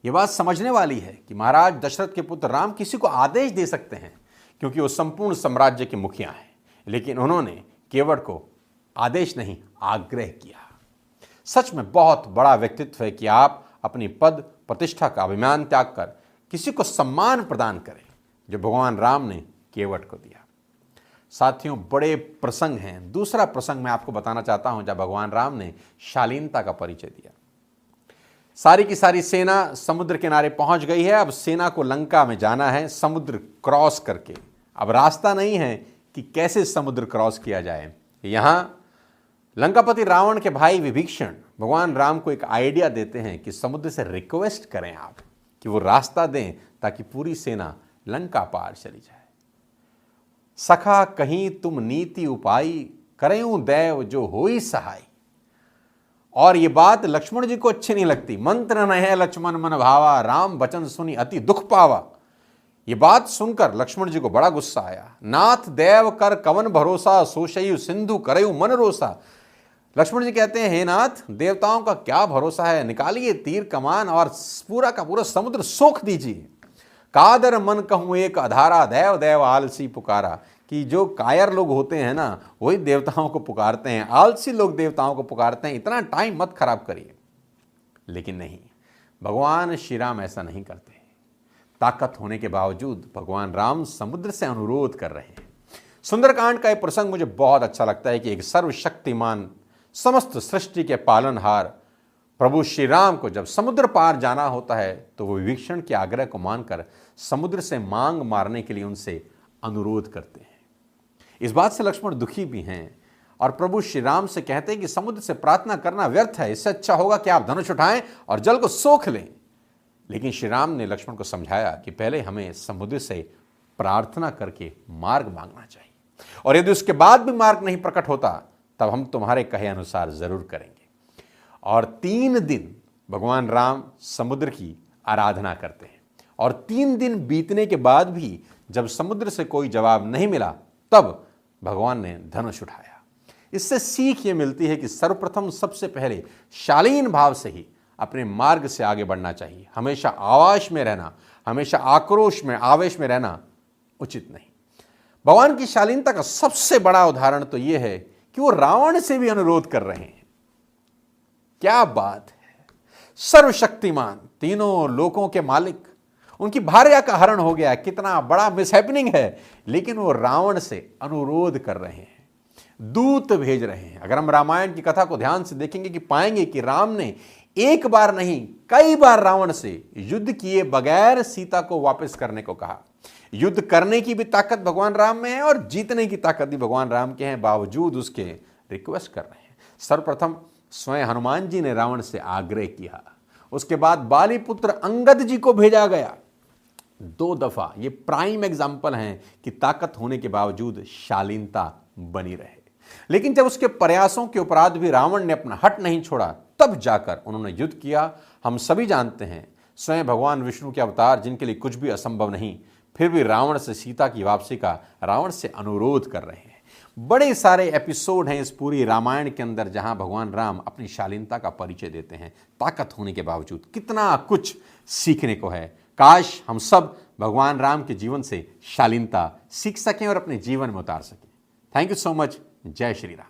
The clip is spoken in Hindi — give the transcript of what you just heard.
ये बात समझने वाली है कि महाराज दशरथ के पुत्र राम किसी को आदेश दे सकते हैं क्योंकि वो संपूर्ण साम्राज्य के मुखिया हैं, लेकिन उन्होंने केवट को आदेश नहीं, आग्रह किया। सच में बहुत बड़ा व्यक्तित्व है कि आप अपनी पद प्रतिष्ठा का अभिमान त्याग कर किसी को सम्मान प्रदान करें, जो भगवान राम ने केवट को दिया। साथियों, बड़े प्रसंग हैं। दूसरा प्रसंग मैं आपको बताना चाहता हूं, जब भगवान राम ने शालीनता का परिचय दिया। सारी की सारी सेना समुद्र किनारे पहुंच गई है। अब सेना को लंका में जाना है समुद्र क्रॉस करके। अब रास्ता नहीं है कि कैसे समुद्र क्रॉस किया जाए। यहां लंकापति रावण के भाई विभीषण भगवान राम को एक आइडिया देते हैं कि समुद्र से रिक्वेस्ट करें आप कि वो रास्ता दें ताकि पूरी सेना लंका पार चली जाए। सखा कहीं तुम नीति उपाई, करें दैव जो होई सहाय। और ये बात लक्ष्मण जी को अच्छी नहीं लगती। मंत्र न है लक्ष्मण मन भावा, राम वचन सुनी अति दुख पावा। ये बात सुनकर लक्ष्मण जी को बड़ा गुस्सा आया। नाथ देव कर कवन भरोसा, सोशयु सिंधु करयु मन रोसा। लक्ष्मण जी कहते हैं, हे नाथ, देवताओं का क्या भरोसा है, निकालिए तीर कमान और पूरा का पूरा समुद्र सोख दीजिए। कादर मन कहूं एक अधारा, देव देव आलसी पुकारा। कि जो कायर लोग होते हैं ना, वही देवताओं को पुकारते हैं, आलसी लोग देवताओं को पुकारते हैं। इतना टाइम मत खराब करिए। लेकिन नहीं, भगवान श्री राम ऐसा नहीं करते। ताकत होने के बावजूद भगवान राम समुद्र से अनुरोध कर रहे हैं। सुंदरकांड का एक प्रसंग मुझे बहुत अच्छा लगता है कि एक सर्वशक्तिमान समस्त सृष्टि के पालनहार प्रभु श्री राम को जब समुद्र पार जाना होता है तो वो विभीषण के आग्रह को मानकर समुद्र से मांग मारने के लिए उनसे अनुरोध करते हैं। इस बात से लक्ष्मण दुखी भी हैं और प्रभु श्री राम से कहते हैं कि समुद्र से प्रार्थना करना व्यर्थ है, इससे अच्छा होगा कि आप धनुष उठाएं और जल को सोख लें। लेकिन श्री राम ने लक्ष्मण को समझाया कि पहले हमें समुद्र से प्रार्थना करके मार्ग मांगना चाहिए, और यदि उसके बाद भी मार्ग नहीं प्रकट होता तब हम तुम्हारे कहे अनुसार जरूर करेंगे। और 3 दिन भगवान राम समुद्र की आराधना करते हैं, और 3 दिन बीतने के बाद भी जब समुद्र से कोई जवाब नहीं मिला तब भगवान ने धनुष उठाया। इससे सीख ये मिलती है कि सर्वप्रथम सबसे पहले शालीन भाव से ही अपने मार्ग से आगे बढ़ना चाहिए। हमेशा आवाज में रहना, हमेशा आक्रोश में, आवेश में रहना उचित नहीं। भगवान की शालीनता का सबसे बड़ा उदाहरण तो यह है कि वो रावण से भी अनुरोध कर रहे हैं। क्या बात है! सर्वशक्तिमान, तीनों लोकों के मालिक, उनकी भार्या का हरण हो गया, कितना बड़ा मिसहैपनिंग है, लेकिन वो रावण से अनुरोध कर रहे हैं, दूत भेज रहे हैं। अगर हम रामायण की कथा को ध्यान से देखेंगे कि पाएंगे कि राम ने एक बार नहीं कई बार रावण से युद्ध किए बगैर सीता को वापस करने को कहा। युद्ध करने की भी ताकत भगवान राम में है और जीतने की ताकत भी भगवान राम के हैं, बावजूद उसके रिक्वेस्ट कर रहे हैं। सर्वप्रथम स्वयं हनुमान जी ने रावण से आग्रह किया, उसके बाद बाली पुत्र अंगद जी को भेजा गया। 2 दफा ये प्राइम एग्जाम्पल हैं कि ताकत होने के बावजूद शालीनता बनी रहे। लेकिन जब उसके प्रयासों के उपरांत भी रावण ने अपना हट नहीं छोड़ा, तब जाकर उन्होंने युद्ध किया। हम सभी जानते हैं, स्वयं भगवान विष्णु के अवतार जिनके लिए कुछ भी असंभव नहीं, फिर भी रावण से सीता की वापसी का रावण से अनुरोध कर रहे हैं। बड़े सारे एपिसोड हैं इस पूरी रामायण के अंदर जहां भगवान राम अपनी शालीनता का परिचय देते हैं। ताकत होने के बावजूद कितना कुछ सीखने को है। काश हम सब भगवान राम के जीवन से शालीनता सीख सकें और अपने जीवन में उतार सकें। Thank you so much. जय श्री राम।